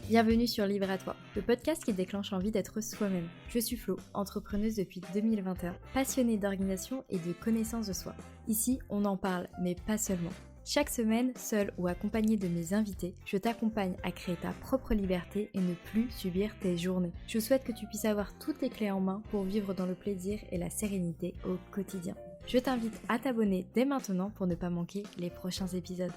Bienvenue sur Libre à toi, le podcast qui déclenche l'envie d'être soi-même. Je suis Flo, entrepreneuse depuis 2021, passionnée d'organisation et de connaissance de soi. Ici, on en parle, mais pas seulement. Chaque semaine, seule ou accompagnée de mes invités, je t'accompagne à créer ta propre liberté et ne plus subir tes journées. Je souhaite que tu puisses avoir toutes les clés en main pour vivre dans le plaisir et la sérénité au quotidien. Je t'invite à t'abonner dès maintenant pour ne pas manquer les prochains épisodes.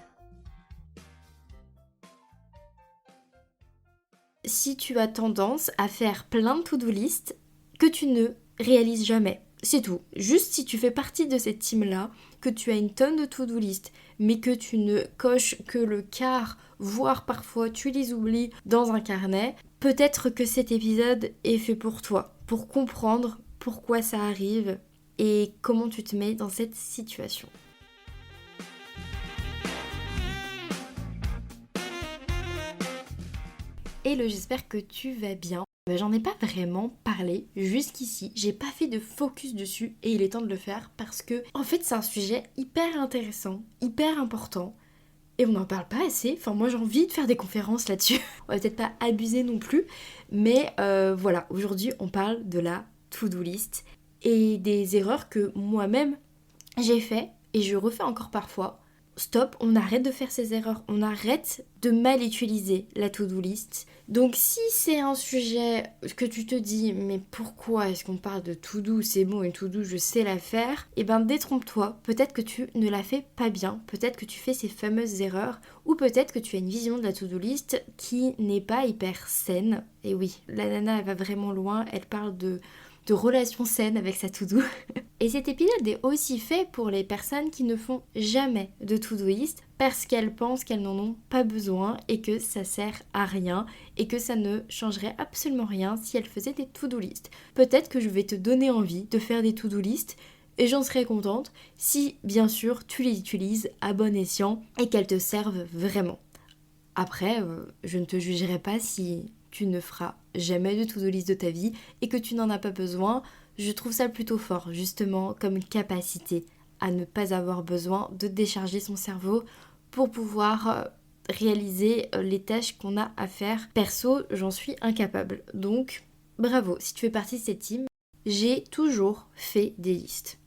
Si tu as tendance à faire plein de to-do list que tu ne réalises jamais. C'est tout. Juste si tu fais partie de cette team-là, que tu as une tonne de to-do list, mais que tu ne coches que le quart, voire parfois tu les oublies dans un carnet, peut-être que cet épisode est fait pour toi, pour comprendre pourquoi ça arrive et comment tu te mets dans cette situation. Hello, j'espère que tu vas bien. J'en ai pas vraiment parlé jusqu'ici, j'ai pas fait de focus dessus et il est temps de le faire parce que en fait c'est un sujet hyper intéressant, hyper important et on n'en parle pas assez. Enfin moi j'ai envie de faire des conférences là-dessus. On va peut-être pas abuser non plus, mais voilà, aujourd'hui on parle de la to-do list et des erreurs que moi-même j'ai fait et je refais encore parfois. Stop, on arrête de faire ces erreurs, on arrête de mal utiliser la to-do list. Donc si c'est un sujet que tu te dis mais pourquoi est-ce qu'on parle de to-do, c'est bon une to-do je sais la faire, et ben détrompe-toi, peut-être que tu ne la fais pas bien, peut-être que tu fais ces fameuses erreurs, ou peut-être que tu as une vision de la to-do list qui n'est pas hyper saine. Et oui, la nana elle va vraiment loin, elle parle de relations saines avec sa to-do. Et cet épisode est aussi fait pour les personnes qui ne font jamais de to-do list parce qu'elles pensent qu'elles n'en ont pas besoin et que ça sert à rien et que ça ne changerait absolument rien si elles faisaient des to-do list. Peut-être que je vais te donner envie de faire des to-do list et j'en serais contente si, bien sûr, tu les utilises à bon escient et qu'elles te servent vraiment. Après, je ne te jugerai pas si tu ne feras jamais de to-do list de ta vie et que tu n'en as pas besoin. Je trouve ça plutôt fort, justement, comme une capacité à ne pas avoir besoin de décharger son cerveau pour pouvoir réaliser les tâches qu'on a à faire. Perso, j'en suis incapable. Donc, bravo, si tu fais partie de cette team, j'ai toujours fait des listes.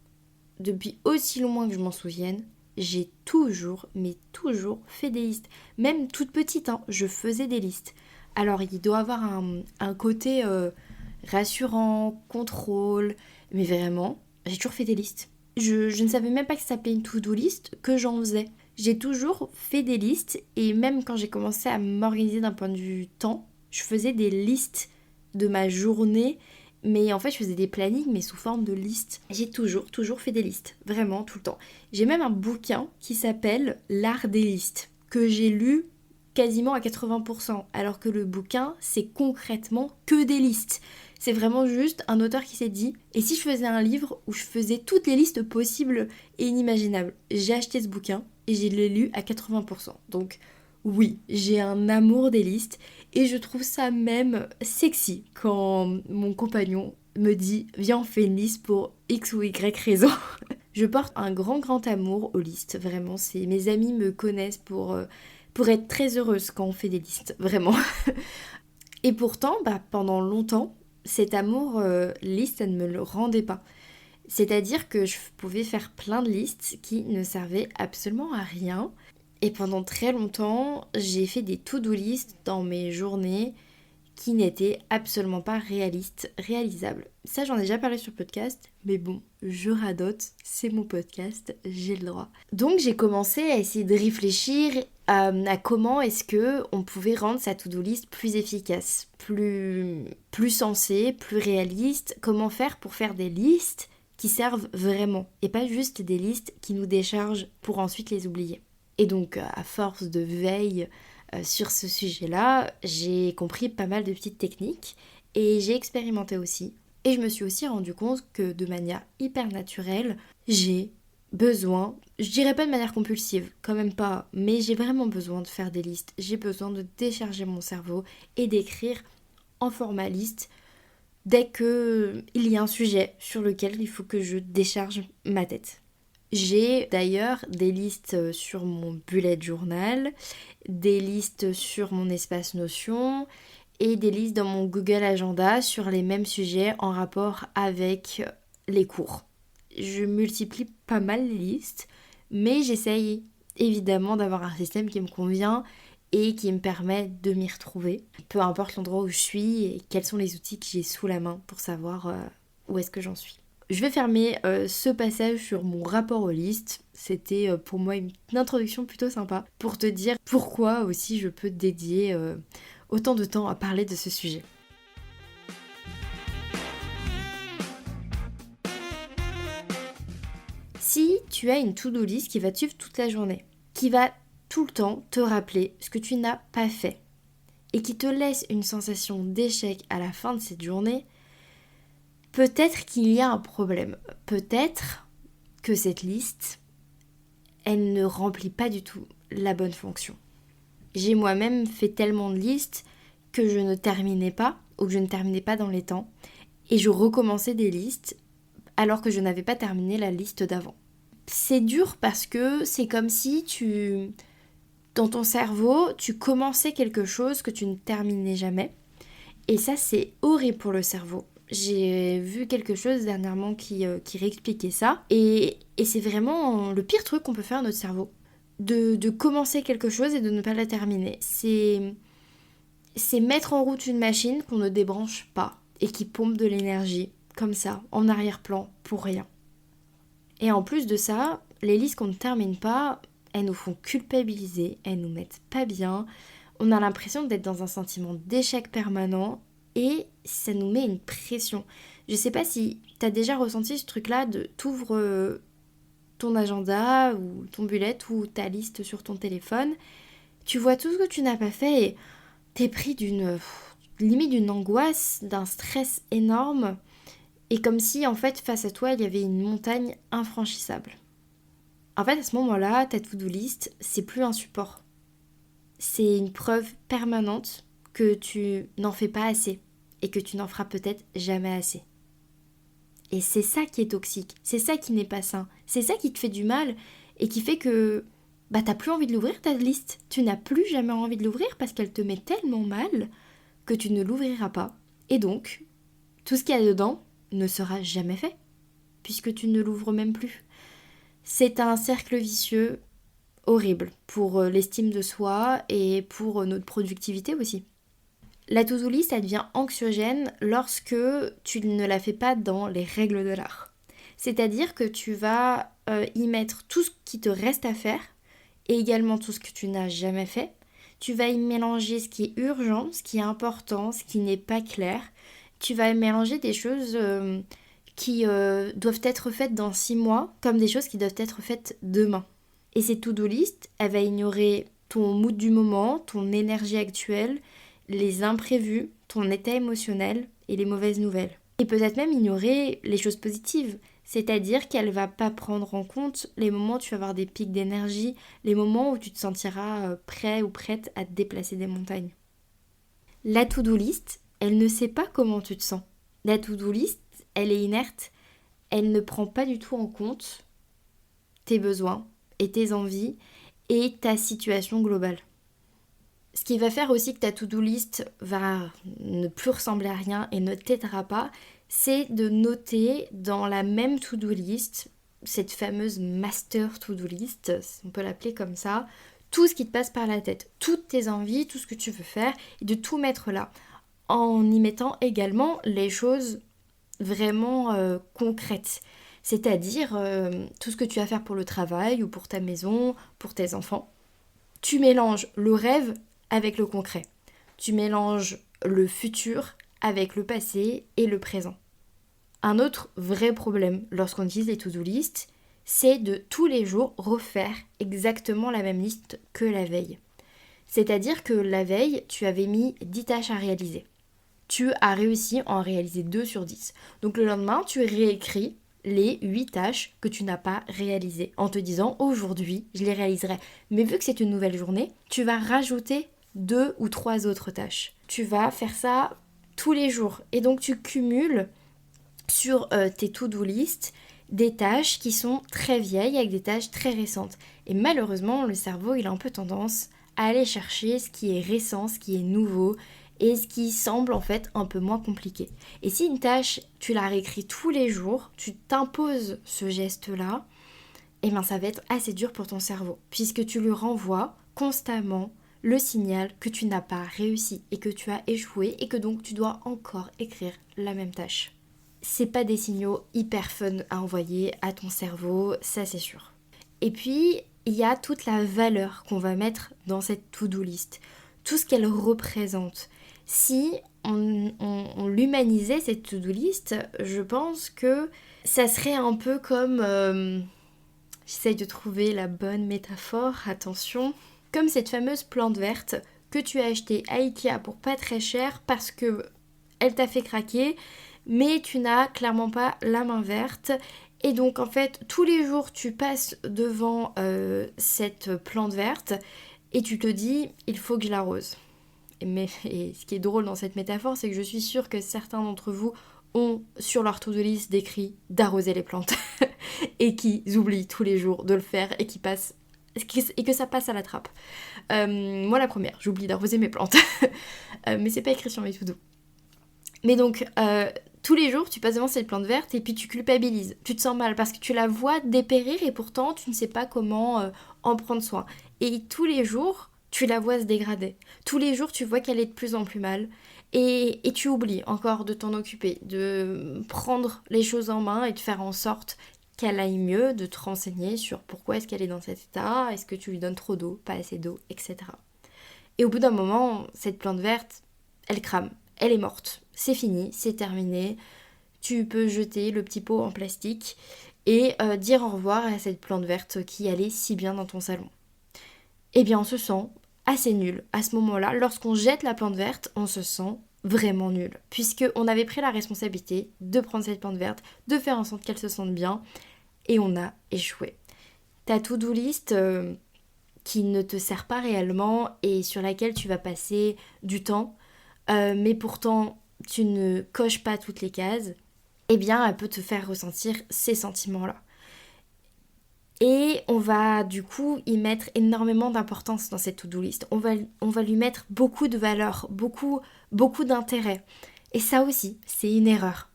Depuis aussi loin que je m'en souvienne, j'ai toujours, mais toujours fait des listes. Même toute petite, hein, je faisais des listes. Alors, il doit avoir un côté rassurant, contrôle, mais vraiment, j'ai toujours fait des listes. Je ne savais même pas que ça s'appelait une to-do list, que j'en faisais. J'ai toujours fait des listes, et même quand j'ai commencé à m'organiser d'un point de vue temps, je faisais des listes de ma journée, mais en fait je faisais des plannings mais sous forme de listes. J'ai toujours fait des listes, vraiment tout le temps. J'ai même un bouquin qui s'appelle L'art des listes, que j'ai lu quasiment à 80%, alors que le bouquin c'est concrètement que des listes. C'est vraiment juste un auteur qui s'est dit, et si je faisais un livre où je faisais toutes les listes possibles et inimaginables. J'ai acheté ce bouquin et je l'ai lu à 80%. Donc oui, j'ai un amour des listes et je trouve ça même sexy quand mon compagnon me dit viens on fait une liste pour X ou Y raison. Je porte un grand amour aux listes, vraiment. Mes amis me connaissent pour être très heureuse quand on fait des listes, vraiment. Et pourtant, pendant longtemps, cet amour liste, ça ne me le rendait pas. C'est-à-dire que je pouvais faire plein de listes qui ne servaient absolument à rien. Et pendant très longtemps, j'ai fait des to-do list dans mes journées qui n'étaient absolument pas réalisables. Ça, j'en ai déjà parlé sur le podcast, mais bon, je radote, c'est mon podcast, j'ai le droit. Donc j'ai commencé à essayer de réfléchir à comment est-ce que on pouvait rendre sa to-do list plus efficace, plus sensée, plus réaliste. Comment faire pour faire des listes qui servent vraiment et pas juste des listes qui nous déchargent pour ensuite les oublier. Et donc, à force de veille sur ce sujet-là, j'ai compris pas mal de petites techniques et j'ai expérimenté aussi. Et je me suis aussi rendu compte que de manière hyper naturelle, j'ai besoin, je dirais pas de manière compulsive, quand même pas, mais j'ai vraiment besoin de faire des listes. J'ai besoin de décharger mon cerveau et d'écrire en format liste dès qu'il y a un sujet sur lequel il faut que je décharge ma tête. J'ai d'ailleurs des listes sur mon bullet journal, des listes sur mon espace Notion et des listes dans mon Google Agenda sur les mêmes sujets en rapport avec les cours. Je multiplie pas mal les listes, mais j'essaye évidemment d'avoir un système qui me convient et qui me permet de m'y retrouver, peu importe l'endroit où je suis et quels sont les outils que j'ai sous la main pour savoir où est-ce que j'en suis. Je vais fermer ce passage sur mon rapport aux listes. C'était pour moi une introduction plutôt sympa pour te dire pourquoi aussi je peux dédier autant de temps à parler de ce sujet. Si tu as une to-do list qui va te suivre toute la journée, qui va tout le temps te rappeler ce que tu n'as pas fait et qui te laisse une sensation d'échec à la fin de cette journée, peut-être qu'il y a un problème. Peut-être que cette liste, elle ne remplit pas du tout la bonne fonction. J'ai moi-même fait tellement de listes que je ne terminais pas ou que je ne terminais pas dans les temps et je recommençais des listes alors que je n'avais pas terminé la liste d'avant. C'est dur parce que c'est comme si dans ton cerveau, tu commençais quelque chose que tu ne terminais jamais. Et ça, c'est horrible pour le cerveau. J'ai vu quelque chose dernièrement qui réexpliquait ça. Et c'est vraiment le pire truc qu'on peut faire à notre cerveau. De commencer quelque chose et de ne pas la terminer. C'est mettre en route une machine qu'on ne débranche pas et qui pompe de l'énergie, comme ça, en arrière-plan, pour rien. Et en plus de ça, les listes qu'on ne termine pas, elles nous font culpabiliser, elles nous mettent pas bien. On a l'impression d'être dans un sentiment d'échec permanent et ça nous met une pression. Je sais pas si t'as déjà ressenti ce truc-là de t'ouvres ton agenda ou ton bullet ou ta liste sur ton téléphone, tu vois tout ce que tu n'as pas fait et t'es pris limite d'une angoisse, d'un stress énorme. Et comme si, en fait, face à toi, il y avait une montagne infranchissable. En fait, à ce moment-là, ta to-do list, c'est plus un support. C'est une preuve permanente que tu n'en fais pas assez et que tu n'en feras peut-être jamais assez. Et c'est ça qui est toxique, c'est ça qui n'est pas sain, c'est ça qui te fait du mal et qui fait que t'as plus envie de l'ouvrir ta liste. Tu n'as plus jamais envie de l'ouvrir parce qu'elle te met tellement mal que tu ne l'ouvriras pas. Et donc, tout ce qu'il y a dedans ne sera jamais fait, puisque tu ne l'ouvres même plus. C'est un cercle vicieux horrible pour l'estime de soi et pour notre productivité aussi. La to-do list, elle devient anxiogène lorsque tu ne la fais pas dans les règles de l'art. C'est-à-dire que tu vas y mettre tout ce qui te reste à faire et également tout ce que tu n'as jamais fait. Tu vas y mélanger ce qui est urgent, ce qui est important, ce qui n'est pas clair. Tu vas mélanger des choses qui doivent être faites dans 6 mois comme des choses qui doivent être faites demain. Et cette to-do list, elle va ignorer ton mood du moment, ton énergie actuelle, les imprévus, ton état émotionnel et les mauvaises nouvelles. Et peut-être même ignorer les choses positives, c'est-à-dire qu'elle va pas prendre en compte les moments où tu vas avoir des pics d'énergie, les moments où tu te sentiras prêt ou prête à te déplacer des montagnes. La to-do list, elle ne sait pas comment tu te sens. La to-do list, elle est inerte, elle ne prend pas du tout en compte tes besoins et tes envies et ta situation globale. Ce qui va faire aussi que ta to-do list va ne plus ressembler à rien et ne t'aidera pas, c'est de noter dans la même to-do list, cette fameuse master to-do list, on peut l'appeler comme ça, tout ce qui te passe par la tête, toutes tes envies, tout ce que tu veux faire, et de tout mettre là, en y mettant également les choses vraiment concrètes. C'est-à-dire tout ce que tu vas faire pour le travail ou pour ta maison, pour tes enfants. Tu mélanges le rêve avec le concret. Tu mélanges le futur avec le passé et le présent. Un autre vrai problème lorsqu'on utilise les to-do list, c'est de tous les jours refaire exactement la même liste que la veille. C'est-à-dire que la veille, tu avais mis 10 tâches à réaliser. Tu as réussi à en réaliser 2 sur 10. Donc le lendemain, tu réécris les 8 tâches que tu n'as pas réalisées en te disant aujourd'hui, je les réaliserai. Mais vu que c'est une nouvelle journée, tu vas rajouter 2 ou 3 autres tâches. Tu vas faire ça tous les jours. Et donc tu cumules sur tes to-do list des tâches qui sont très vieilles avec des tâches très récentes. Et malheureusement, le cerveau, il a un peu tendance à aller chercher ce qui est récent, ce qui est nouveau et ce qui semble en fait un peu moins compliqué. Et si une tâche, tu la réécris tous les jours, tu t'imposes ce geste-là, eh bien ça va être assez dur pour ton cerveau, puisque tu lui renvoies constamment le signal que tu n'as pas réussi et que tu as échoué et que donc tu dois encore écrire la même tâche. C'est pas des signaux hyper fun à envoyer à ton cerveau, ça c'est sûr. Et puis, il y a toute la valeur qu'on va mettre dans cette to-do list, tout ce qu'elle représente. Si on l'humanisait cette to-do list, je pense que ça serait un peu comme... J'essaye de trouver la bonne métaphore, attention. Comme cette fameuse plante verte que tu as achetée à Ikea pour pas très cher parce que elle t'a fait craquer, mais tu n'as clairement pas la main verte. Et donc en fait, tous les jours, tu passes devant cette plante verte et tu te dis, il faut que je l'arrose. Et ce qui est drôle dans cette métaphore, c'est que je suis sûre que certains d'entre vous ont sur leur to-do list décrit d'arroser les plantes et qu'ils oublient tous les jours de le faire et que ça passe à la trappe. Moi la première, j'oublie d'arroser mes plantes. Mais c'est pas écrit sur mes to-do. Mais donc, tous les jours, tu passes devant cette plante verte et puis tu culpabilises. Tu te sens mal parce que tu la vois dépérir et pourtant, tu ne sais pas comment en prendre soin. Et tous les jours, tu la vois se dégrader. Tous les jours, tu vois qu'elle est de plus en plus mal. Et tu oublies encore de t'en occuper, de prendre les choses en main et de faire en sorte qu'elle aille mieux, de te renseigner sur pourquoi est-ce qu'elle est dans cet état, est-ce que tu lui donnes trop d'eau, pas assez d'eau, etc. Et au bout d'un moment, cette plante verte, elle crame, elle est morte. C'est fini, c'est terminé. Tu peux jeter le petit pot en plastique et dire au revoir à cette plante verte qui allait si bien dans ton salon. Eh bien, on se sent assez nul à ce moment-là. Lorsqu'on jette la plante verte, on se sent vraiment nul. Puisqu'on avait pris la responsabilité de prendre cette plante verte, de faire en sorte qu'elle se sente bien, et on a échoué. Ta to-do list qui ne te sert pas réellement et sur laquelle tu vas passer du temps, mais pourtant tu ne coches pas toutes les cases, eh bien elle peut te faire ressentir ces sentiments-là. Et on va du coup y mettre énormément d'importance dans cette to-do list. On va lui mettre beaucoup de valeur, beaucoup d'intérêt. Et ça aussi, c'est une erreur.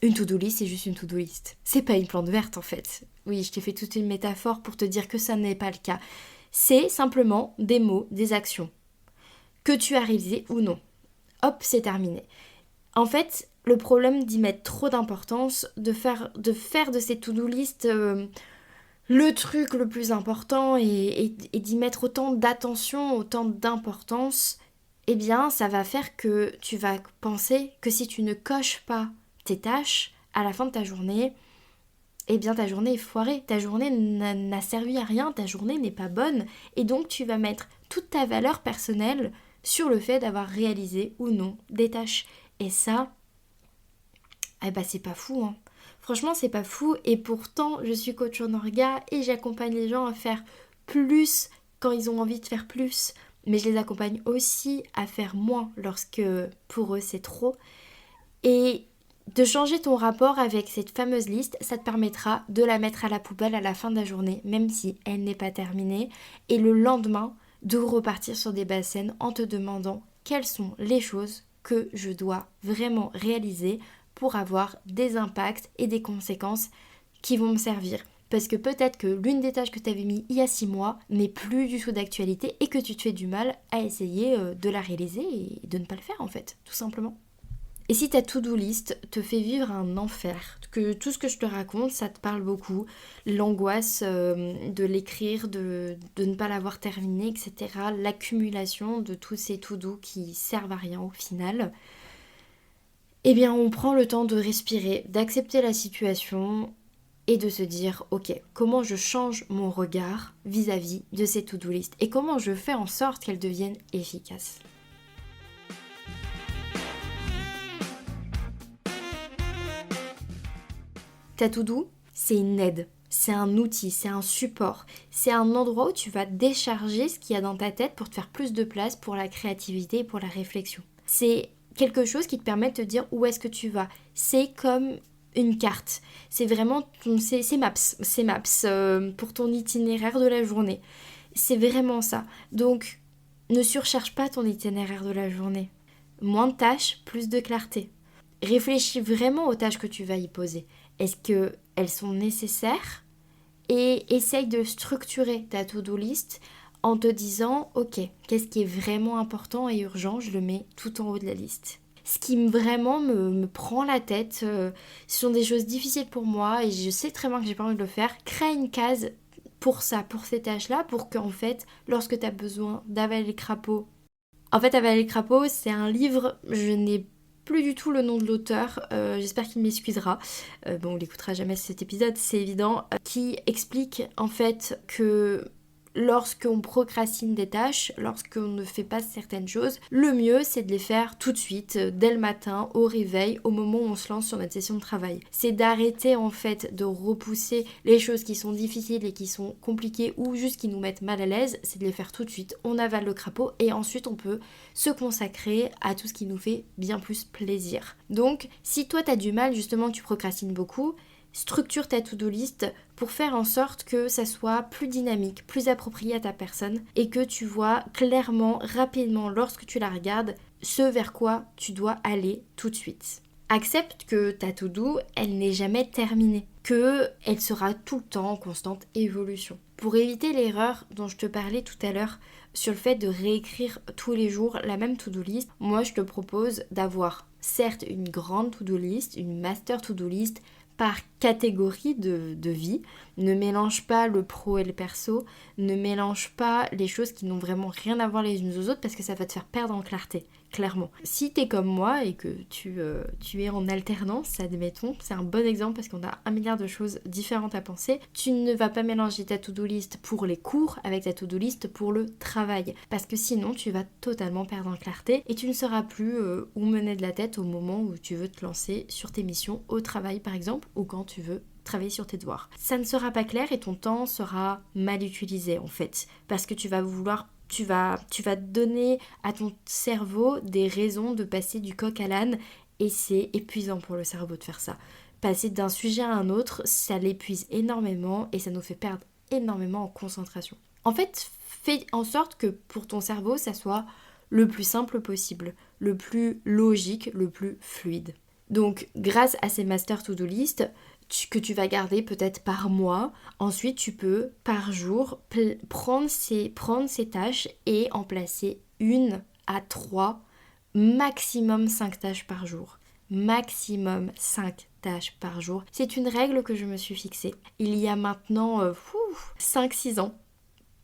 Une to-do list, c'est juste une to-do list. C'est pas une plante verte en fait. Oui, je t'ai fait toute une métaphore pour te dire que ça n'est pas le cas. C'est simplement des mots, des actions. Que tu as réalisé ou non. Hop, c'est terminé. En fait, le problème d'y mettre trop d'importance, de faire de cette to-do list le truc le plus important et d'y mettre autant d'attention, autant d'importance, eh bien ça va faire que tu vas penser que si tu ne coches pas tes tâches à la fin de ta journée, eh bien ta journée est foirée, ta journée n'a servi à rien, ta journée n'est pas bonne et donc tu vas mettre toute ta valeur personnelle sur le fait d'avoir réalisé ou non des tâches. Et ça, eh ben c'est pas fou hein. Franchement, c'est pas fou et pourtant, je suis coach en orga et j'accompagne les gens à faire plus quand ils ont envie de faire plus. Mais je les accompagne aussi à faire moins lorsque pour eux c'est trop. Et de changer ton rapport avec cette fameuse liste, ça te permettra de la mettre à la poubelle à la fin de la journée, même si elle n'est pas terminée. Et le lendemain, de repartir sur des bases saines en te demandant quelles sont les choses que je dois vraiment réaliser pour avoir des impacts et des conséquences qui vont me servir. Parce que peut-être que l'une des tâches que tu avais mis il y a 6 mois n'est plus du tout d'actualité et que tu te fais du mal à essayer de la réaliser et de ne pas le faire en fait, tout simplement. Et si ta to-do list te fait vivre un enfer, que tout ce que je te raconte, ça te parle beaucoup, l'angoisse de l'écrire, de ne pas l'avoir terminé, etc., l'accumulation de tous ces to-do qui servent à rien au final, eh bien on prend le temps de respirer, d'accepter la situation et de se dire ok, comment je change mon regard vis-à-vis de ces to-do list et comment je fais en sorte qu'elles deviennent efficaces. Ta to-do, c'est une aide, c'est un outil, c'est un support, c'est un endroit où tu vas décharger ce qu'il y a dans ta tête pour te faire plus de place pour la créativité et pour la réflexion. C'est quelque chose qui te permet de te dire où est-ce que tu vas. C'est comme une carte. C'est vraiment c'est Maps pour ton itinéraire de la journée. C'est vraiment ça. Donc, ne surcharge pas ton itinéraire de la journée. Moins de tâches, plus de clarté. Réfléchis vraiment aux tâches que tu vas y poser. Est-ce qu'elles sont nécessaires? Et essaye de structurer ta to-do list en te disant, ok, qu'est-ce qui est vraiment important et urgent? Je le mets tout en haut de la liste. Ce qui vraiment me prend la tête, ce sont des choses difficiles pour moi et je sais très bien que j'ai pas envie de le faire. Crée une case pour ça, pour ces tâches-là, pour qu'en fait, lorsque tu as besoin d'avaler le crapaud. En fait, Avaler le crapaud, c'est un livre, je n'ai plus du tout le nom de l'auteur, j'espère qu'il m'excusera. Bon, il n'écoutera jamais cet épisode, c'est évident, qui explique en fait que lorsqu'on procrastine des tâches, lorsqu'on ne fait pas certaines choses, le mieux c'est de les faire tout de suite, dès le matin, au réveil, au moment où on se lance sur notre session de travail. C'est d'arrêter en fait de repousser les choses qui sont difficiles et qui sont compliquées ou juste qui nous mettent mal à l'aise, c'est de les faire tout de suite. On avale le crapaud et ensuite on peut se consacrer à tout ce qui nous fait bien plus plaisir. Donc si toi t'as du mal, justement tu procrastines beaucoup, structure ta to-do list pour faire en sorte que ça soit plus dynamique, plus approprié à ta personne et que tu vois clairement, rapidement, lorsque tu la regardes, ce vers quoi tu dois aller tout de suite. Accepte que ta to-do, elle n'est jamais terminée, qu'elle sera tout le temps en constante évolution. Pour éviter l'erreur dont je te parlais tout à l'heure sur le fait de réécrire tous les jours la même to-do list, moi je te propose d'avoir certes une grande to-do list, une master to-do list, par catégorie de vie. Ne mélange pas le pro et le perso, ne mélange pas les choses qui n'ont vraiment rien à voir les unes aux autres parce que ça va te faire perdre en clarté, clairement. Si t'es comme moi et que tu es en alternance, admettons, c'est un bon exemple parce qu'on a un milliard de choses différentes à penser, tu ne vas pas mélanger ta to-do list pour les cours avec ta to-do list pour le travail parce que sinon tu vas totalement perdre en clarté et tu ne sauras plus où mener de la tête au moment où tu veux te lancer sur tes missions au travail par exemple ou quand tu veux travailler sur tes devoirs. Ça ne sera pas clair et ton temps sera mal utilisé en fait parce que tu vas donner à ton cerveau des raisons de passer du coq à l'âne et c'est épuisant pour le cerveau de faire ça. Passer d'un sujet à un autre, ça l'épuise énormément et ça nous fait perdre énormément en concentration. En fait, fais en sorte que pour ton cerveau, ça soit le plus simple possible, le plus logique, le plus fluide. Donc, grâce à ces master to-do list que tu vas garder peut-être par mois, ensuite tu peux par jour prendre ces tâches et en placer 1 à 3, maximum 5 tâches par jour. Maximum 5 tâches par jour. C'est une règle que je me suis fixée il y a maintenant 5-6 ans,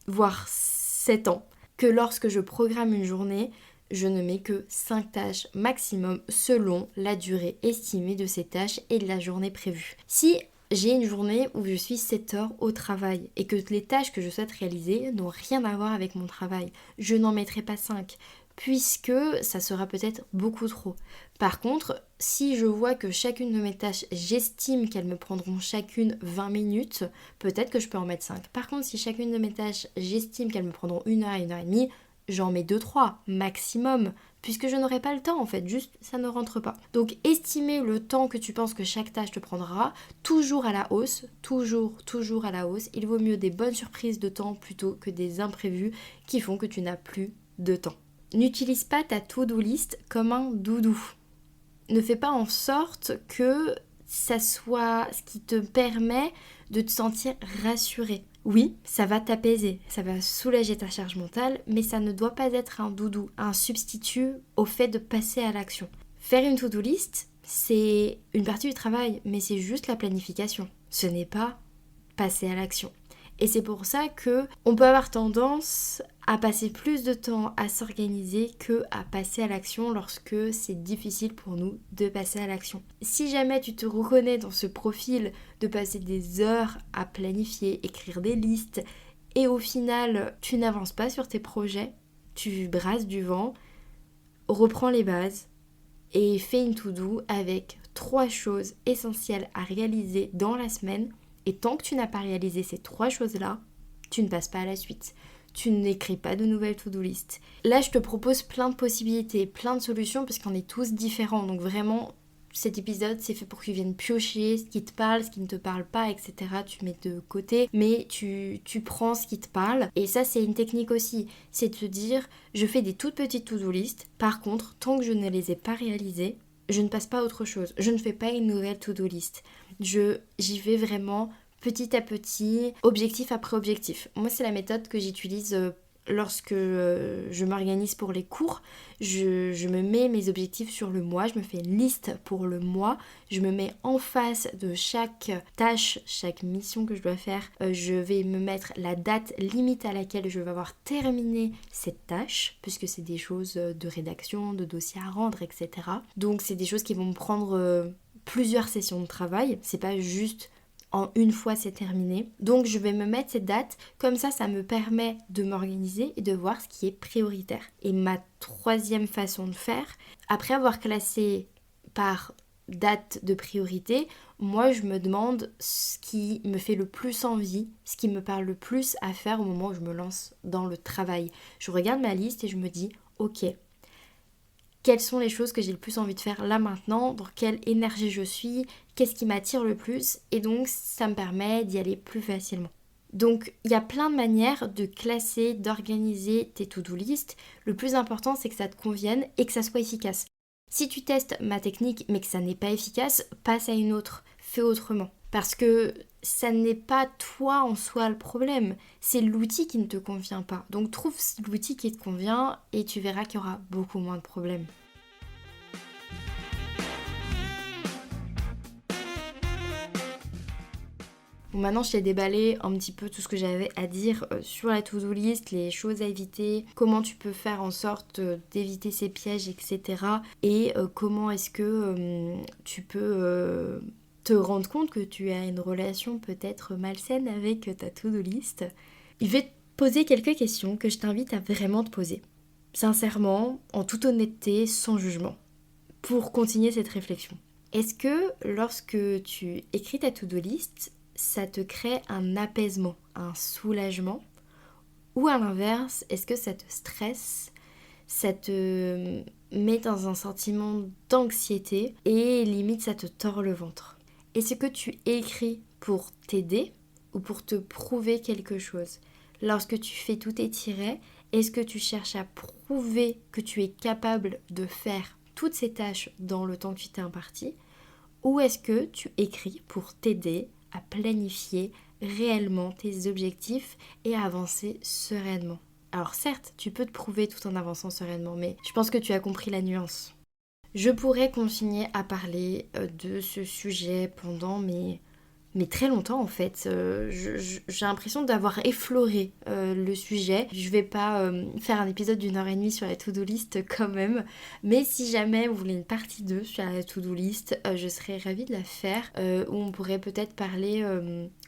voire 7 ans, que lorsque je programme une journée, je ne mets que 5 tâches maximum selon la durée estimée de ces tâches et de la journée prévue. Si j'ai une journée où je suis 7 heures au travail et que les tâches que je souhaite réaliser n'ont rien à voir avec mon travail, je n'en mettrai pas 5 puisque ça sera peut-être beaucoup trop. Par contre, si je vois que chacune de mes tâches, j'estime qu'elles me prendront chacune 20 minutes, peut-être que je peux en mettre 5. Par contre, si chacune de mes tâches, j'estime qu'elles me prendront 1 heure, 1 heure et demie, j'en mets 2-3 maximum, puisque je n'aurai pas le temps en fait, juste ça ne rentre pas. Donc estimer le temps que tu penses que chaque tâche te prendra, toujours à la hausse, toujours à la hausse. Il vaut mieux des bonnes surprises de temps plutôt que des imprévus qui font que tu n'as plus de temps. N'utilise pas ta to-do list comme un doudou. Ne fais pas en sorte que ça soit ce qui te permet de te sentir rassuré. Oui, ça va t'apaiser, ça va soulager ta charge mentale, mais ça ne doit pas être un doudou, un substitut au fait de passer à l'action. Faire une to-do list, c'est une partie du travail, mais c'est juste la planification. Ce n'est pas passer à l'action. Et c'est pour ça que on peut avoir tendance à passer plus de temps à s'organiser que à passer à l'action lorsque c'est difficile pour nous de passer à l'action. Si jamais tu te reconnais dans ce profil de passer des heures à planifier, écrire des listes et au final tu n'avances pas sur tes projets, tu brasses du vent, reprends les bases et fais une to-do avec 3 choses essentielles à réaliser dans la semaine. Et tant que tu n'as pas réalisé ces 3 choses-là, tu ne passes pas à la suite. Tu n'écris pas de nouvelles to-do list. Là, je te propose plein de possibilités, plein de solutions parce qu'on est tous différents. Donc vraiment, cet épisode c'est fait pour que tu viennes piocher ce qui te parle, ce qui ne te parle pas, etc. Tu mets de côté, mais tu prends ce qui te parle. Et ça c'est une technique aussi, c'est de te dire je fais des toutes petites to-do list, par contre tant que je ne les ai pas réalisées, je ne passe pas à autre chose, je ne fais pas une nouvelle to-do list. J'y vais vraiment petit à petit, objectif après objectif. Moi c'est la méthode que j'utilise lorsque je m'organise pour les cours. Je me mets mes objectifs sur le mois, je me fais une liste pour le mois, je me mets en face de chaque tâche, chaque mission que je dois faire, je vais me mettre la date limite à laquelle je vais avoir terminé cette tâche, puisque c'est des choses de rédaction, de dossiers à rendre, etc. Donc c'est des choses qui vont me prendre plusieurs sessions de travail, c'est pas juste en une fois c'est terminé. Donc je vais me mettre cette date, comme ça me permet de m'organiser et de voir ce qui est prioritaire. Et ma troisième façon de faire, après avoir classé par date de priorité, moi je me demande ce qui me fait le plus envie, ce qui me parle le plus à faire au moment où je me lance dans le travail. Je regarde ma liste et je me dis ok, quelles sont les choses que j'ai le plus envie de faire là maintenant, dans quelle énergie je suis, qu'est-ce qui m'attire le plus, et donc ça me permet d'y aller plus facilement. Donc il y a plein de manières de classer, d'organiser tes to-do list. Le plus important c'est que ça te convienne et que ça soit efficace. Si tu testes ma technique mais que ça n'est pas efficace, passe à une autre, fais autrement. Parce que ça n'est pas toi en soi le problème, c'est l'outil qui ne te convient pas. Donc trouve l'outil qui te convient et tu verras qu'il y aura beaucoup moins de problèmes. Bon, maintenant je t'ai déballé un petit peu tout ce que j'avais à dire sur la to-do list, les choses à éviter, comment tu peux faire en sorte d'éviter ces pièges, etc. Et comment est-ce que tu peux te rendre compte que tu as une relation peut-être malsaine avec ta to-do list. Je vais te poser quelques questions que je t'invite à vraiment te poser. Sincèrement, en toute honnêteté, sans jugement, pour continuer cette réflexion. Est-ce que lorsque tu écris ta to-do list, ça te crée un apaisement, un soulagement? Ou à l'inverse, est-ce que ça te stresse, ça te met dans un sentiment d'anxiété et limite ça te tord le ventre? Est-ce que tu écris pour t'aider ou pour te prouver quelque chose? Lorsque tu fais tous tes tirets, est-ce que tu cherches à prouver que tu es capable de faire toutes ces tâches dans le temps que tu t'es imparti? Ou est-ce que tu écris pour t'aider à planifier réellement tes objectifs et à avancer sereinement? Alors certes, tu peux te prouver tout en avançant sereinement, mais je pense que tu as compris la nuance. Je pourrais continuer à parler de ce sujet pendant mais très longtemps en fait. J'ai l'impression d'avoir effleuré le sujet. Je vais pas faire un épisode d'1 heure et demie sur la to-do list quand même. Mais si jamais vous voulez une partie 2 sur la to-do list, je serais ravie de la faire. Où on pourrait peut-être parler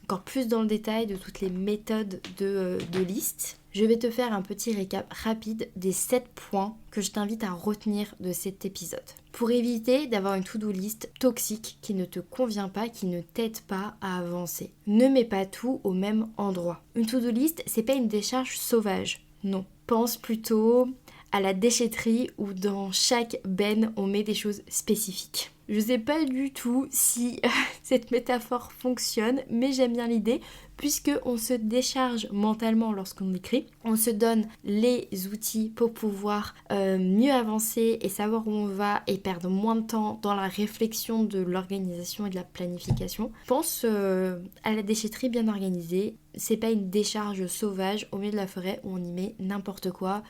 encore plus dans le détail de toutes les méthodes de liste. Je vais te faire un petit récap rapide des 7 points que je t'invite à retenir de cet épisode. Pour éviter d'avoir une to-do list toxique qui ne te convient pas, qui ne t'aide pas à avancer. Ne mets pas tout au même endroit. Une to-do list, c'est pas une décharge sauvage. Non. Pense plutôt à la déchetterie où dans chaque benne on met des choses spécifiques. Je sais pas du tout si cette métaphore fonctionne, mais j'aime bien l'idée puisque on se décharge mentalement lorsqu'on écrit. On se donne les outils pour pouvoir mieux avancer et savoir où on va et perdre moins de temps dans la réflexion de l'organisation et de la planification. Pense à la déchetterie bien organisée. C'est pas une décharge sauvage au milieu de la forêt où on y met n'importe quoi.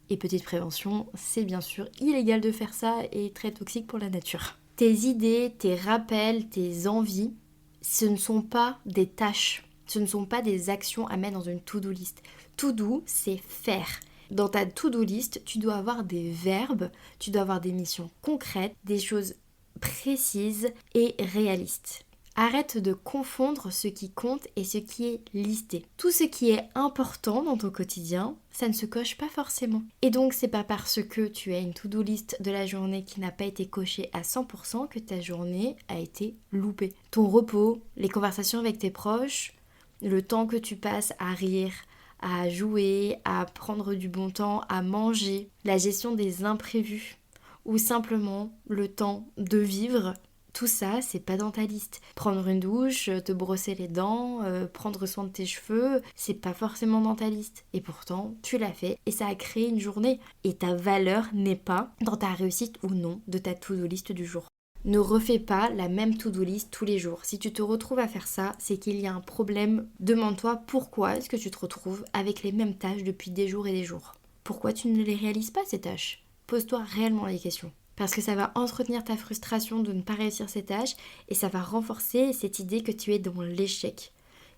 Et petite prévention, c'est bien sûr illégal de faire ça et très toxique pour la nature. Tes idées, tes rappels, tes envies, ce ne sont pas des tâches, ce ne sont pas des actions à mettre dans une to-do list. To-do, c'est faire. Dans ta to-do list, tu dois avoir des verbes, tu dois avoir des missions concrètes, des choses précises et réalistes. Arrête de confondre ce qui compte et ce qui est listé. Tout ce qui est important dans ton quotidien, ça ne se coche pas forcément. Et donc c'est pas parce que tu as une to-do list de la journée qui n'a pas été cochée à 100% que ta journée a été loupée. Ton repos, les conversations avec tes proches, le temps que tu passes à rire, à jouer, à prendre du bon temps, à manger, la gestion des imprévus, ou simplement le temps de vivre. Tout ça, c'est pas dans ta liste. Prendre une douche, te brosser les dents, prendre soin de tes cheveux, c'est pas forcément dans ta liste. Et pourtant, tu l'as fait et ça a créé une journée. Et ta valeur n'est pas dans ta réussite ou non de ta to-do list du jour. Ne refais pas la même to-do list tous les jours. Si tu te retrouves à faire ça, c'est qu'il y a un problème. Demande-toi pourquoi est-ce que tu te retrouves avec les mêmes tâches depuis des jours et des jours. Pourquoi tu ne les réalises pas ces tâches? Pose-toi réellement les questions. Parce que ça va entretenir ta frustration de ne pas réussir ces tâches et ça va renforcer cette idée que tu es dans l'échec.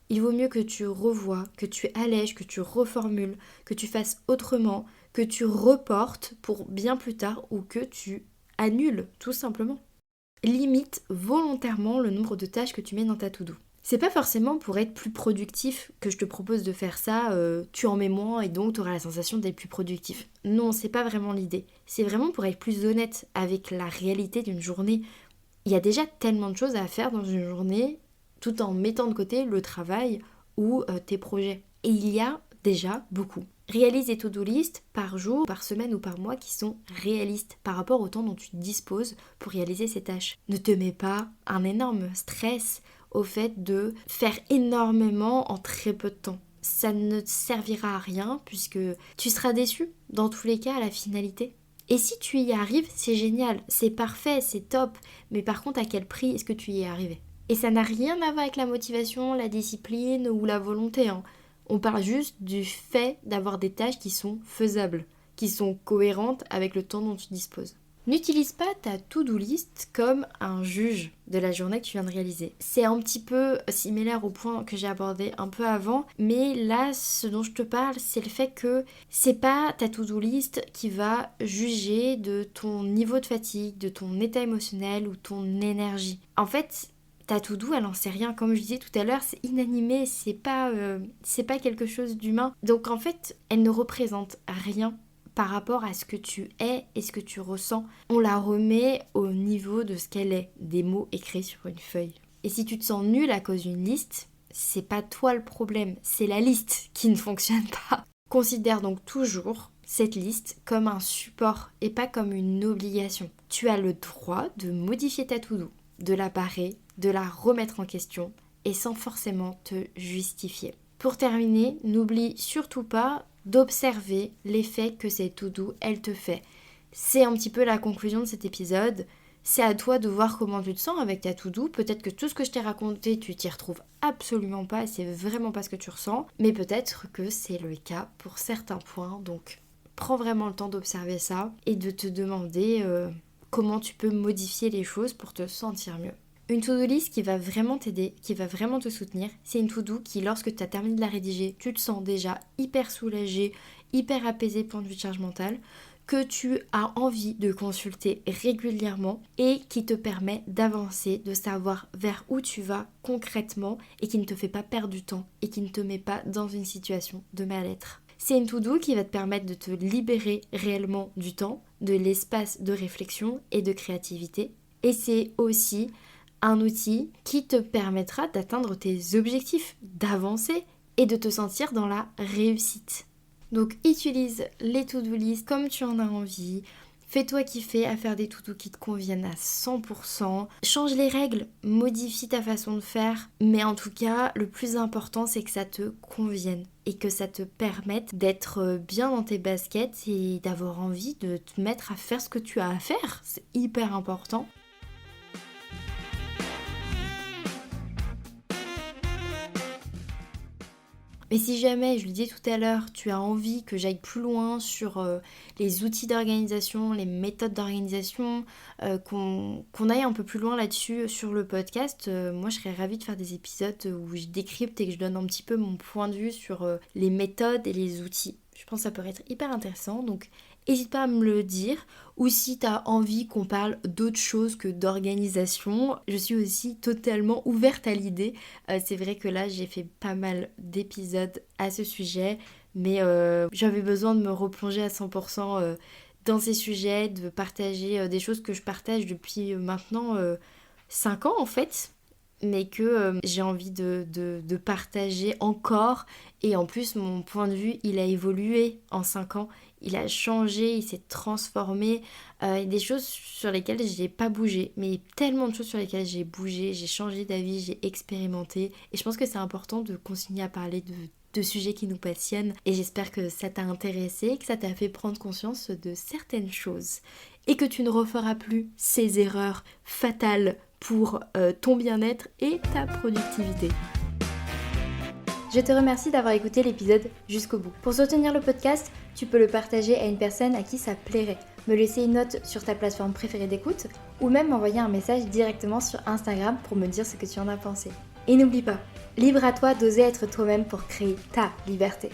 Il vaut mieux que tu revoies, que tu allèges, que tu reformules, que tu fasses autrement, que tu reportes pour bien plus tard ou que tu annules tout simplement. Limite volontairement le nombre de tâches que tu mets dans ta to-do. C'est pas forcément pour être plus productif que je te propose de faire ça, tu en mets moins et donc tu auras la sensation d'être plus productif. Non, c'est pas vraiment l'idée. C'est vraiment pour être plus honnête avec la réalité d'une journée. Il y a déjà tellement de choses à faire dans une journée tout en mettant de côté le travail ou tes projets. Et il y a déjà beaucoup. Réalise des to-do list par jour, par semaine ou par mois qui sont réalistes par rapport au temps dont tu disposes pour réaliser ces tâches. Ne te mets pas un énorme stress au fait de faire énormément en très peu de temps. Ça ne te servira à rien puisque tu seras déçu dans tous les cas à la finalité. Et si tu y arrives, c'est génial, c'est parfait, c'est top, mais par contre à quel prix est-ce que tu y es arrivé? Et ça n'a rien à voir avec la motivation, la discipline ou la volonté, hein. On parle juste du fait d'avoir des tâches qui sont faisables, qui sont cohérentes avec le temps dont tu disposes. N'utilise pas ta to-do list comme un juge de la journée que tu viens de réaliser. C'est un petit peu similaire au point que j'ai abordé un peu avant, mais là, ce dont je te parle, c'est le fait que c'est pas ta to-do list qui va juger de ton niveau de fatigue, de ton état émotionnel ou ton énergie. En fait, ta to-do, elle en sait rien. Comme je disais tout à l'heure, c'est inanimé, c'est pas quelque chose d'humain. Donc en fait, elle ne représente rien par rapport à ce que tu es et ce que tu ressens. On la remet au niveau de ce qu'elle est, des mots écrits sur une feuille. Et si tu te sens nul à cause d'une liste, c'est pas toi le problème, c'est la liste qui ne fonctionne pas. Considère donc toujours cette liste comme un support et pas comme une obligation. Tu as le droit de modifier ta to-do, de la barrer, de la remettre en question et sans forcément te justifier. Pour terminer, n'oublie surtout pas d'observer l'effet que cette to-do, elle te fait. C'est un petit peu la conclusion de cet épisode. C'est à toi de voir comment tu te sens avec ta to-do. Peut-être que tout ce que je t'ai raconté, tu t'y retrouves absolument pas et c'est vraiment pas ce que tu ressens. Mais peut-être que c'est le cas pour certains points. Donc, prends vraiment le temps d'observer ça et de te demander comment tu peux modifier les choses pour te sentir mieux. Une to-do list qui va vraiment t'aider, qui va vraiment te soutenir, c'est une to-do qui, lorsque tu as terminé de la rédiger, tu te sens déjà hyper soulagé, hyper apaisé point de vue de charge mentale, que tu as envie de consulter régulièrement et qui te permet d'avancer, de savoir vers où tu vas concrètement et qui ne te fait pas perdre du temps et qui ne te met pas dans une situation de mal-être. C'est une to-do qui va te permettre de te libérer réellement du temps, de l'espace de réflexion et de créativité. Et c'est aussi un outil qui te permettra d'atteindre tes objectifs, d'avancer et de te sentir dans la réussite. Donc utilise les to-do list comme tu en as envie. Fais-toi kiffer à faire des to-do qui te conviennent à 100%. Change les règles, modifie ta façon de faire. Mais en tout cas, le plus important, c'est que ça te convienne et que ça te permette d'être bien dans tes baskets et d'avoir envie de te mettre à faire ce que tu as à faire. C'est hyper important. Mais si jamais, je le disais tout à l'heure, tu as envie que j'aille plus loin sur les outils d'organisation, les méthodes d'organisation, qu'on aille un peu plus loin là-dessus sur le podcast, moi je serais ravie de faire des épisodes où je décrypte et que je donne un petit peu mon point de vue sur les méthodes et les outils. Je pense que ça pourrait être hyper intéressant, donc n'hésite pas à me le dire. Ou si tu as envie qu'on parle d'autre chose que d'organisation, je suis aussi totalement ouverte à l'idée. C'est vrai que là, j'ai fait pas mal d'épisodes à ce sujet, mais j'avais besoin de me replonger à 100% dans ces sujets, de partager des choses que je partage depuis maintenant 5 ans en fait. mais que j'ai envie de partager encore. Et en plus, mon point de vue, il a évolué en 5 ans. Il a changé, il s'est transformé. Il y a des choses sur lesquelles j'ai pas bougé, mais tellement de choses sur lesquelles j'ai bougé, j'ai changé d'avis, j'ai expérimenté. Et je pense que c'est important de continuer à parler de sujets qui nous passionnent. Et j'espère que ça t'a intéressé, que ça t'a fait prendre conscience de certaines choses. Et que tu ne referas plus ces erreurs fatales pour ton bien-être et ta productivité. Je te remercie d'avoir écouté l'épisode jusqu'au bout. Pour soutenir le podcast, tu peux le partager à une personne à qui ça plairait, me laisser une note sur ta plateforme préférée d'écoute ou même m'envoyer un message directement sur Instagram pour me dire ce que tu en as pensé. Et n'oublie pas, libre à toi d'oser être toi-même pour créer ta liberté.